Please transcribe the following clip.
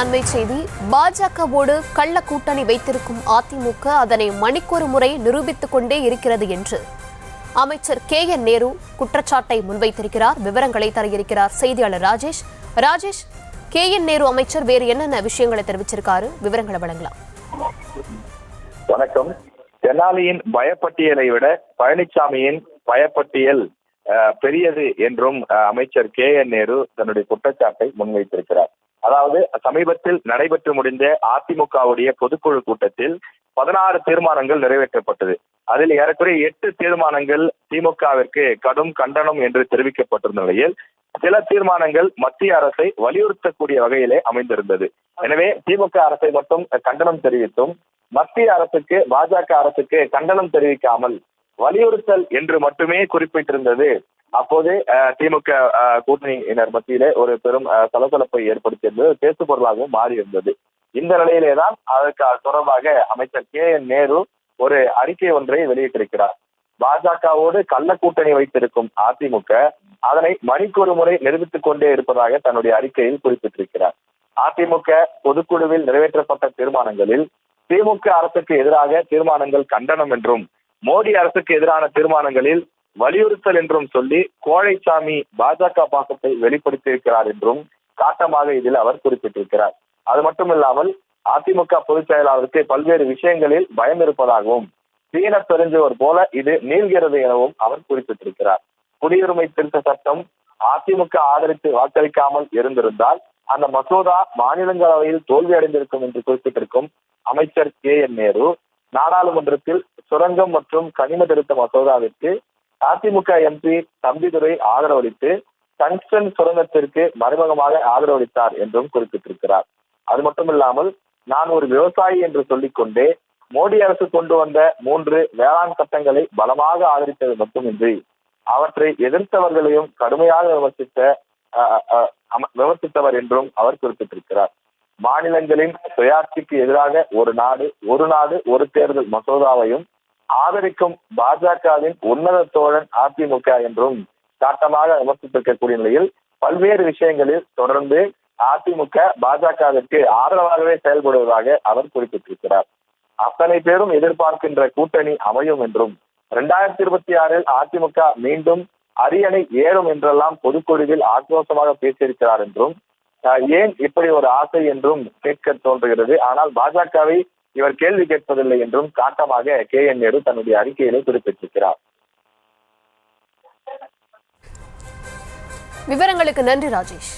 அண்மை செய்தி. பாஜகவோடு கள்ள கூட்டணி வைத்திருக்கும் அதிமுக அதனை மணிக்கொரு முறை நிரூபித்துக் கொண்டே இருக்கிறது என்று அமைச்சர் KN நேரு குற்றச்சாட்டை முன்வைத்திருக்கிறார். விவரங்களை தர இருக்கிறார் செய்தியாளர் ராஜேஷ். ராஜேஷ், KN நேரு அமைச்சர் வேறு என்னென்ன விஷயங்களை தெரிவிச்சிருக்காரு? விவரங்களை வழங்கலாம். வணக்கம். தெனாலியின் பயப்பட்டியலை விட பழனிசாமியின் பயப்பட்டியல் பெரியது என்றும் அமைச்சர் KN நேரு தன்னுடைய குற்றச்சாட்டை முன்வைத்திருக்கிறார். அதாவது சமீபத்தில் நடைபெற்று முடிந்த அதிமுகவுடைய பொதுக்குழு கூட்டத்தில் 16 தீர்மானங்கள் நிறைவேற்றப்பட்டது. அதில் ஏறக்குறைய 8 தீர்மானங்கள் திமுகவிற்கு கடும் கண்டனம் என்று தெரிவிக்கப்பட்டிருந்த நிலையில் சில தீர்மானங்கள் மத்திய அரசை வலியுறுத்தக்கூடிய வகையிலே அமைந்திருந்தது. எனவே திமுக அரசை மட்டும் கண்டனம் தெரிவித்தும் மத்திய அரசுக்கு பாஜக அரசுக்கு கண்டனம் தெரிவிக்காமல் வலியுறுத்தல் என்று மட்டுமே குறிப்பிட்டிருந்தது அப்போது திமுக கூட்டணியினர் மத்தியிலே ஒரு பெரும் சலசலப்பை ஏற்படுத்தியிருந்தது, பேசு பொருளாகவும் மாறியிருந்தது. இந்த நிலையிலேதான் அதற்கு தொடர்பாக அமைச்சர் KN நேரு ஒரு அறிக்கை ஒன்றை வெளியிட்டிருக்கிறார். பாஜகவோடு கள்ள கூட்டணி வைத்திருக்கும் அதிமுக அதனை மணிக்கொரு முறை நிரூபித்துக் கொண்டே இருப்பதாக தன்னுடைய அறிக்கையில் குறிப்பிட்டிருக்கிறார். அதிமுக பொதுக்குழுவில் நிறைவேற்றப்பட்ட தீர்மானங்களில் திமுக அரசுக்கு எதிராக தீர்மானங்கள் கண்டனம் என்றும், மோடி அரசுக்கு எதிரான தீர்மானங்களில் வலியுறுத்தல் என்றும் சொல்லி கோழைசாமி பாஜக பாசத்தை வெளிப்படுத்தியிருக்கிறார் என்றும் காட்டமாக இதில் அவர் குறிப்பிட்டிருக்கிறார். அது மட்டுமில்லாமல் அதிமுக பொதுச் செயலாளருக்கு பல்வேறு விஷயங்களில் பயம் இருப்பதாகவும், சீன பெருஞ்சுவர் போல இது நீள்கிறது எனவும் அவர் குறிப்பிட்டிருக்கிறார். குடியுரிமை திருத்த சட்டம் அதிமுக ஆதரித்து வாக்களிக்காமல் இருந்திருந்தால் அந்த மசோதா மாநிலங்களவையில் தோல்வி அடைந்திருக்கும் என்று குறிப்பிட்டிருக்கும் அமைச்சர் KN நேரு நாடாளுமன்றத்தில் சுரங்கம் மற்றும் கனிம திருத்த மசோதாவிற்கு அதிமுக MP தம்பிதுரை ஆதரவளித்து டங்ஸ்டன் சுரங்கத்திற்கு மறைமுகமாக ஆதரவளித்தார் என்றும் குறிப்பிட்டிருக்கிறார். அது மட்டுமில்லாமல் நான் ஒரு விவசாயி என்று சொல்லிக்கொண்டே மோடி அரசு கொண்டு வந்த 3 வேளாண் சட்டங்களை பலமாக ஆதரித்தது மட்டுமின்றி அவற்றை எதிர்த்தவர்களையும் கடுமையாக விமர்சித்தவர் என்றும் அவர் குறிப்பிட்டிருக்கிறார். மாநிலங்களின் சுயாட்சிக்கு எதிராக ஒரு நாடு ஒரு தேர்தல் மசோதாவையும் ஆதரிக்கும் பாஜகவின் உன்னத தோழன் அதிமுக என்றும் காட்டமாக விமர்சித்திருக்கக்கூடிய நிலையில் பல்வேறு விஷயங்களில் தொடர்ந்து அதிமுக பாஜகவிற்கு ஆதரவாகவே செயல்படுவதாக அவர் குறிப்பிட்டிருக்கிறார். அத்தனை பேரும் எதிர்பார்க்கின்ற கூட்டணி அமையும் என்றும் 2026 அதிமுக மீண்டும் அரியணை ஏறும் என்றெல்லாம் பொதுக்குழுவில் ஆக்ரோஷமாக பேசியிருக்கிறார் என்றும், ஏன் இப்படி ஒரு ஆசை என்றும் கேட்க தோன்றுகிறது. ஆனால் பாஜகவை இவர் கேள்வி கேட்பதில்லை என்றும் காட்டமாக KN நேரு தன்னுடைய அறிக்கையிலே குறிப்பிட்டிருக்கிறார். விவரங்களுக்கு நன்றி ராஜேஷ்.